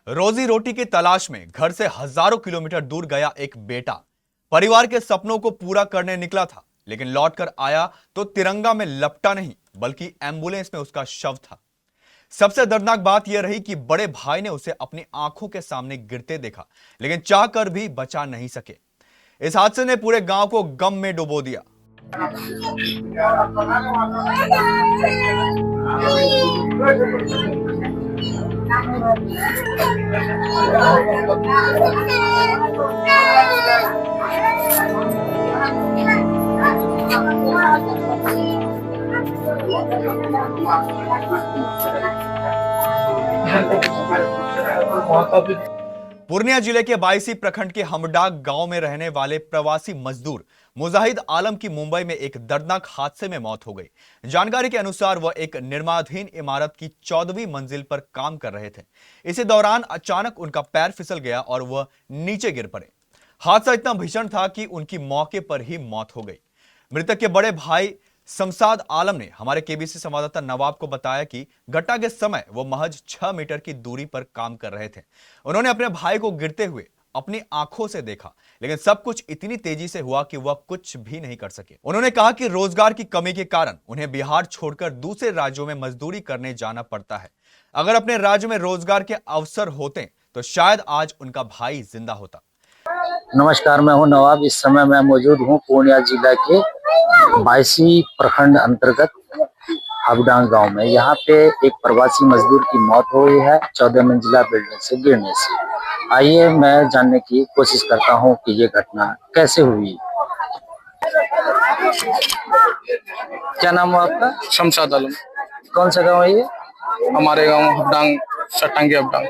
रोजी रोटी की तलाश में घर से हजारों किलोमीटर दूर गया एक बेटा परिवार के सपनों को पूरा करने निकला था, लेकिन लौटकर आया तो तिरंगा में लपटा नहीं बल्कि एम्बुलेंस में उसका शव था। सबसे दर्दनाक बात यह रही कि बड़े भाई ने उसे अपनी आंखों के सामने गिरते देखा, लेकिन चाहकर भी बचा नहीं सके। इस हादसे ने पूरे गांव को गम में डुबो दिया। पूर्णिया जिले के बायसी प्रखंड के हमडाग गांव में रहने वाले प्रवासी मजदूर मुजाहिद आलम की मुंबई में एक दर्दनाक हादसे में मौत हो गई। जानकारी के अनुसार वह एक निर्माणाधीन इमारत की 14वीं मंजिल पर काम कर रहे थे। इसी दौरान अचानक उनका पैर फिसल गया और वह नीचे गिर पड़े। हादसा इतना भीषण था कि उनकी मौके पर ही मौत हो गई। मृतक के बड़े भाई शमशाद आलम ने हमारे केबीसी संवाददाता नवाब को बताया कि घटना के समय वो महज 6 मीटर की दूरी पर काम कर रहे थे। उन्होंने अपने भाई को गिरते हुए अपनी आंखों से देखा, लेकिन सब कुछ इतनी तेजी से हुआ कि वह कुछ भी नहीं कर सके। उन्होंने कहा कि रोजगार की कमी के कारण उन्हें बिहार छोड़कर दूसरे राज्यों में मजदूरी करने जाना पड़ता है। अगर अपने राज्य में रोजगार के अवसर होते तो शायद आज उनका भाई जिंदा होता। नमस्कार, मैं हूं नवाब। इस समय मैं मौजूद हूं पूर्णिया जिला के बायसी प्रखंड अंतर्गत हबडांग गांव में। यहाँ पे एक प्रवासी मजदूर की मौत हुई है 14 मंजिला बिल्डिंग से गिरने से। आइए मैं जानने की कोशिश करता हूं कि ये घटना कैसे हुई। क्या नाम है आपका? शमशाद आलम। कौन सा गाँव है ये? हमारे गांव हबडांग, सटांगी हबडांग।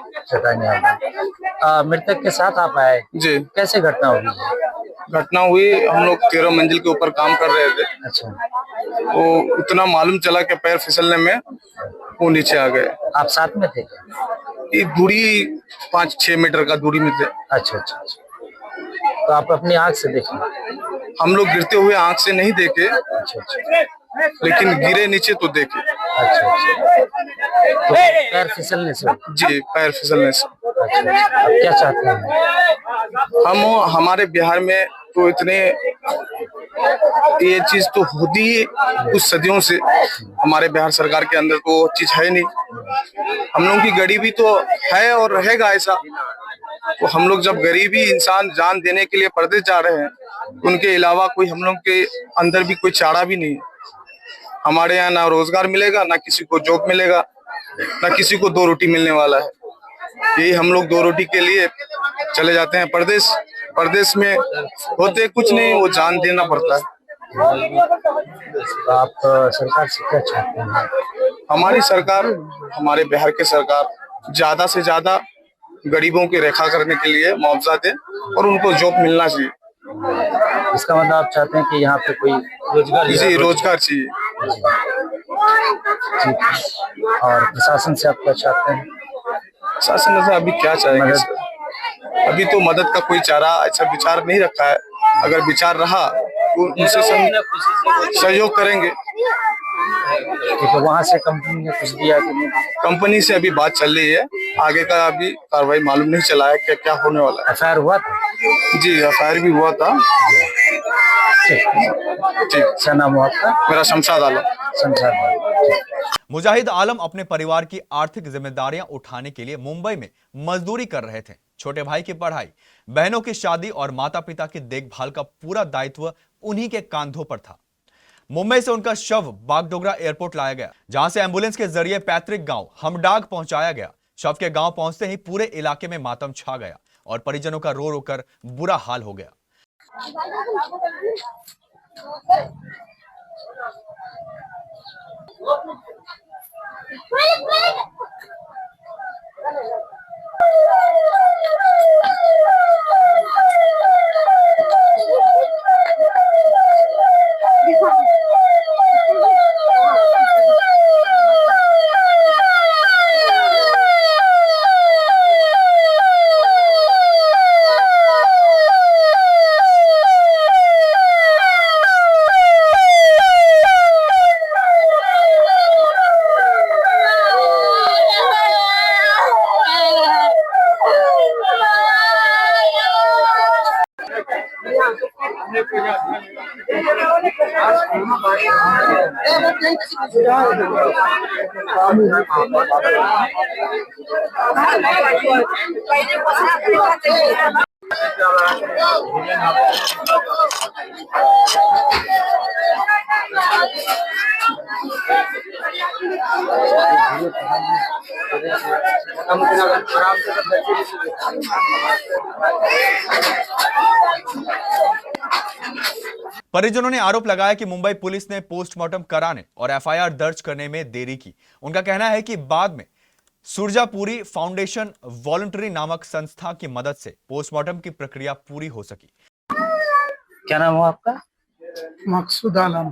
मृतक के साथ आप आए जी। कैसे घटना हुई है? घटना हुई, हम लोग 13 मंजिल के ऊपर काम कर रहे थे। अच्छा। वो इतना मालूम चला कि पैर फिसलने में वो नीचे आ गए। आप साथ में थे? ये दूरी 5-6 मीटर का दूरी में थे। अच्छा अच्छा अच्छा। तो आप अपनी आंख से देखे? हम लोग गिरते हुए आंख से नहीं देखे। अच्छा अच्छा। लेकिन गिरे नीचे तो देखे। अच्छा अच्छा। तो पैर फिसलने से? जी, पैर फिसलने से। अच्छा अच्छा। आप क्या चाहते हैं? हमारे बिहार में तो इतने ये चीज तो होती ही कुछ सदियों से हमारे बिहार सरकार के अंदर तो चीज है नहीं। हम लोगों की गरीबी तो है और रहेगा ऐसा। तो हम लोग जब गरीबी इंसान जान देने के लिए परदेश जा रहे हैं, उनके अलावा कोई हम लोग के अंदर भी कोई चारा भी नहीं है। हमारे यहाँ ना रोजगार मिलेगा, ना किसी को जॉब मिलेगा, ना किसी को 2 रोटी मिलने वाला है। यही हम लोग 2 रोटी के लिए चले जाते हैं परदेश। परदेश में होते कुछ नहीं, वो जान देना पड़ता है। तो आप सरकार से क्या चाहते हैं? हमारी सरकार, हमारे बिहार की सरकार ज्यादा से ज्यादा गरीबों की रेखा करने के लिए मुआवजा दे और उनको जॉब मिलना चाहिए। इसका मतलब आप चाहते हैं कि यहाँ पे कोई रोजगार? जी, रोजगार चाहिए। और प्रशासन से आप क्या चाहते हैं? प्रशासन से अभी क्या चाहेंगे? अभी तो मदद का कोई चारा अच्छा विचार नहीं रखा है। अगर विचार रहा तो उनसे सहयोग करेंगे। ठीक है। वहाँ से कंपनी ने कुछ दिया कि नहीं? कंपनी से अभी बात चल रही है, आगे का अभी कार्रवाई मालूम नहीं चला है क्या होने वाला है। एफआईआर हुआ था? जी, एफआईआर भी हुआ था। ठीक। क्या नाम हुआ आपका? मेरा शमशाद आलम। शमशाद आलम। मुजाहिद आलम अपने परिवार की आर्थिक जिम्मेदारियां उठाने के लिए मुंबई में मजदूरी कर रहे थे। छोटे भाई की पढ़ाई, बहनों की शादी और माता पिता की देखभाल का पूरा दायित्व उन्हीं के कांधों पर था। मुंबई से उनका शव बागडोगरा एयरपोर्ट लाया गया, जहां से एम्बुलेंस के जरिए पैतृक गांव हमडाग पहुंचाया गया। शव के गांव पहुंचते ही पूरे इलाके में मातम छा गया और परिजनों का रो रो कर बुरा हाल हो गया। परिजनों ने आरोप लगाया कि मुंबई पुलिस ने पोस्टमार्टम कराने और एफआईआर दर्ज करने में देरी की। उनका कहना है कि बाद में सुरजापुरी फाउंडेशन वॉलंटरी नामक संस्था की मदद से पोस्टमार्टम की प्रक्रिया पूरी हो सकी। क्या नाम हुआ आपका? मकसूद आलम।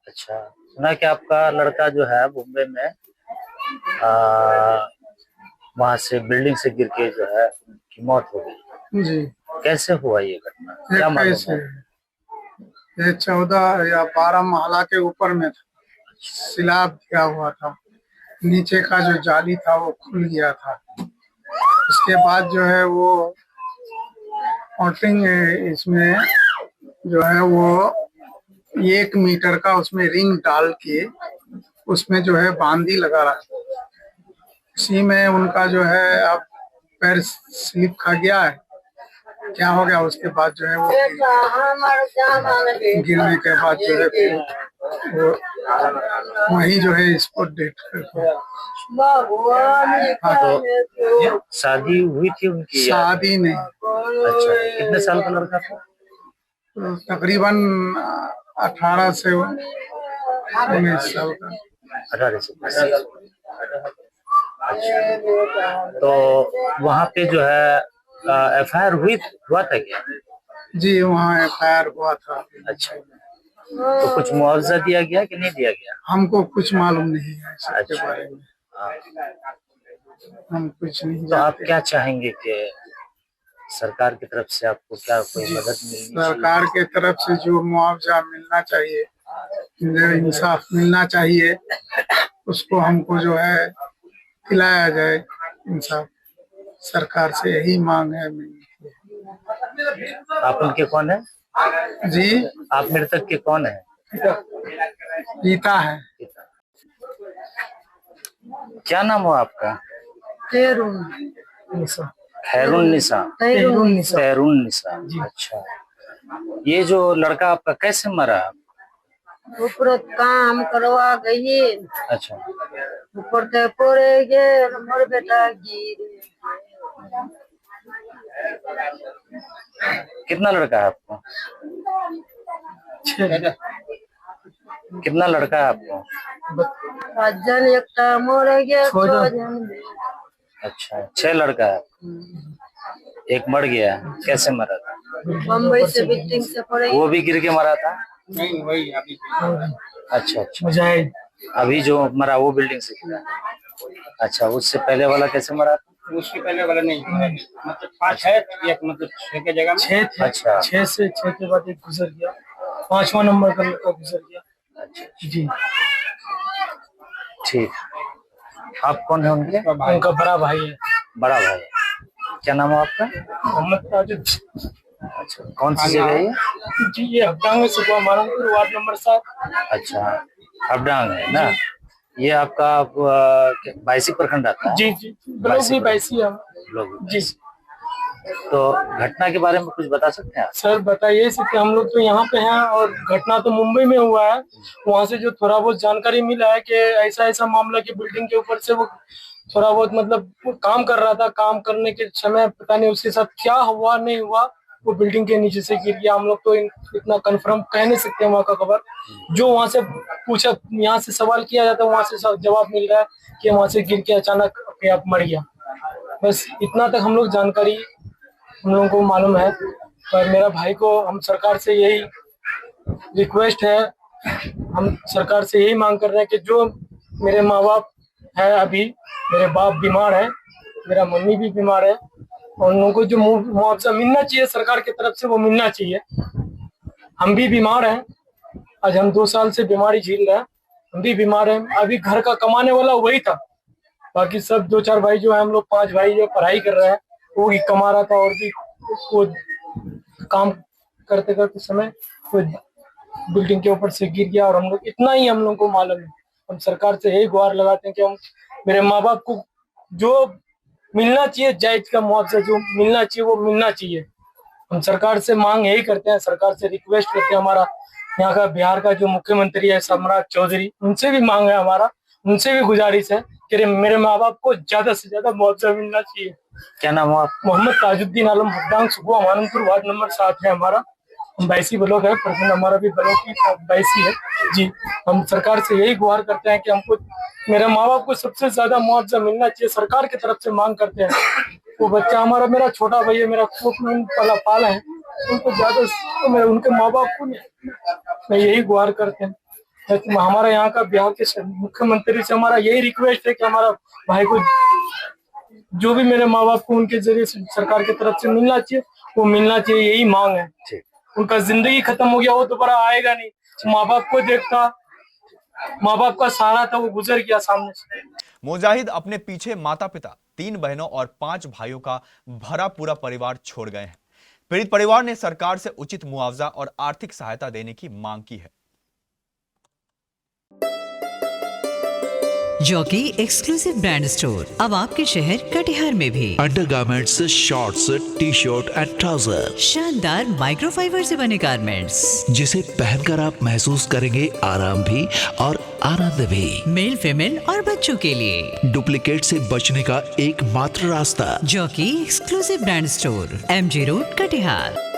अच्छा, सुना कि आपका लड़का जो है मुंबई में वहां से बिल्डिंग से गिर के जो है उनकी मौत हो गई। जी, कैसे हुआ ये घटना? क्या मालूम कैसे? है? ये 14 या 12 महला के ऊपर में था, स्लैब दिया हुआ था, नीचे का जो जाली था वो खुल गया था। उसके बाद जो है वो ऑटिंग इसमें जो है वो 1 मीटर का उसमें रिंग डाल के उसमें जो है बांदी लगा रहा। उसी में उनका जो है अब पैर स्लिप खा गया है, क्या हो गया उसके बाद जो है वो गिरने के बाद जो है फिर वो वही जो है स्पॉट डेथ कर गया। हाँ, तो शादी हुई थी उनकी? शादी नहीं। अच्छा, कितने साल का लड़का था? तो तकरीबन 18 से 19 साल का। 18 से 19। अच्छा, तो वहाँ पे जो है एफआईआर हुआ था क्या? जी, वहाँ एफआईआर हुआ था। अच्छा, तो कुछ मुआवजा दिया गया कि नहीं दिया गया? हमको कुछ मालूम नहीं है इसके अच्छा। बारे में, हाँ। हम कुछ नहीं तो आप जानते। क्या चाहेंगे कि सरकार की तरफ से आपको क्या कोई मदद मिलनी चाहिए? सरकार के तरफ से जो मुआवजा मिलना चाहिए, जो इंसाफ मिलना चाहिए, उसको हमको जो है दिलाया जाए इंसाफ। सरकार से यही मांग है मेरी। आप उनके कौन है? जी, आप मृतक के कौन है? पिता है। क्या नाम हो आपका? खैरुन निसा। खैरुन निसा। खैरुन निसा। खैरुन निसा। अच्छा, ये जो लड़का आपका कैसे मरा? ऊपर काम करवा गई। अच्छा, ऊपर ते पड़े गए, मोर बेटा गिर। कितना लड़का है आपको? कितना लड़का है आपको? 5 जन, एकटा मोर गया, 6 जन। अच्छा, 6 लड़का है। एक मर गया, कैसे मरा था? बम्बई से बिल्डिंग से पड़े। वो भी गिर के मरा था? नहीं, वही अभी। अच्छा अच्छा, अभी जो मरा वो बिल्डिंग से गिरा। अच्छा, उससे पहले वाला कैसे मरा था? उसके पहले वाला नहीं, मतलब 5 है, एक मतलब 6 के जगह में 6 थे। अच्छा, 6 के बाद एक गुजर गया, 5वां नंबर का लड़का गुजर गया। अच्छा जी, ठीक। आप कौन है उनके? उनका बड़ा भाई है। बड़ा भाई। क्या नाम है आपका? मोहम्मद ताजुद। अच्छा, कौन सी जगह है ये? जी, ये हफ्तांग सुबह मालूमपुर, वार्ड नंबर 7। अच्छा, हबडांग है ना? ये आपका 22 प्रखंड आता है? जी जी, ब्लॉक भी 22 है लोग जी। तो घटना के बारे में कुछ बता सकते हैं आप? सर बताइए कि हम लोग तो यहाँ पे हैं और घटना तो मुंबई में हुआ है। वहाँ से जो थोड़ा बहुत जानकारी मिला है कि ऐसा ऐसा मामला कि बिल्डिंग के ऊपर से वो थोड़ा बहुत मतलब वो काम कर रहा था, काम करने के समय पता नहीं उसके साथ क्या हुआ नहीं हुआ, वो बिल्डिंग के नीचे से गिर गया। हम लोग तो इतना कंफर्म कह नहीं सकते वहाँ का खबर। जो वहाँ से पूछा, यहाँ से सवाल किया जाता है, वहाँ से जवाब मिल रहा है कि वहाँ से गिर के अचानक अपने आप मर गया। बस इतना तक हम लोग जानकारी हम लोगों को मालूम है। पर मेरा भाई को हम सरकार से यही रिक्वेस्ट है, हम सरकार से यही मांग कर रहे हैं कि जो मेरे माँ बाप है, अभी मेरे बाप बीमार है, मेरा मम्मी भी बीमार है, और उन लोगों को जो मुआवजा मिलना चाहिए सरकार की तरफ से वो मिलना चाहिए। हम भी बीमार हैं, आज हम 2 साल से बीमारी झेल रहे हैं, हम भी बीमार हैं। अभी घर का कमाने वाला वही था, बाकी सब 2-4 भाई जो है, हम लोग 5 भाई जो पढ़ाई कर रहे हैं, वो भी कमा रहा था और भी वो काम करते करते समय वो बिल्डिंग के ऊपर से गिर गया। और हम लोग इतना ही हम लोग को मालूम है, हम सरकार से यही गुहार लगाते हैं कि हम मेरे माँ बाप को जो मिलना चाहिए, जायज का मुआवजा जो मिलना चाहिए वो मिलना चाहिए। हम सरकार से मांग यही करते हैं, सरकार से रिक्वेस्ट करते हैं। हमारा यहाँ का बिहार का जो मुख्यमंत्री है सम्राट चौधरी, उनसे भी मांग है हमारा, उनसे भी गुजारिश है कि मेरे माँ बाप को ज्यादा से ज्यादा मुआवजा मिलना चाहिए। क्या नाम हुआ? मोहम्मद ताजुद्दीन आलम, हब्डांग सुबह माननपुर, वार्ड नंबर 7 है हमारा। हम 22 ब्लॉक है, प्रखंड हमारा भी ब्लॉक की 22 है जी। हम सरकार से यही गुहार करते हैं कि हमको मेरे माँ बाप को सबसे ज्यादा मुआवजा मिलना चाहिए, सरकार की तरफ से मांग करते हैं। वो बच्चा हमारा, मेरा छोटा भाई है, मेरा पला पाला है, उनको ज्यादा तो उनके माँ बाप को मैं यही गुहार करते हैं। हमारा यहाँ का बिहार के मुख्यमंत्री से हमारा यही रिक्वेस्ट है कि हमारा भाई को जो भी मेरे माँ बाप को उनके जरिए से सरकार की तरफ से मिलना चाहिए वो मिलना चाहिए, यही मांग है। उनका जिंदगी खत्म हो गया, वो दोबारा आएगा नहीं। माँ बाप को देखता, माँ बाप का सहारा था, वो गुजर गया सामने से। मुजाहिद अपने पीछे माता पिता, 3 बहनों और 5 भाइयों का भरा पूरा परिवार छोड़ गए हैं। पीड़ित परिवार ने सरकार से उचित मुआवजा और आर्थिक सहायता देने की मांग की है। जॉकी एक्सक्लूसिव ब्रांड स्टोर अब आपके शहर कटिहार में भी। Undergarments, shorts, T shirt and trouser, शानदार माइक्रोफाइबर से बने गारमेंट्स जिसे पहनकर आप महसूस करेंगे आराम भी और आनंद भी। मेल, फीमेल और बच्चों के लिए डुप्लीकेट से बचने का एकमात्र रास्ता jockey exclusive brand store, MG road, Katihar.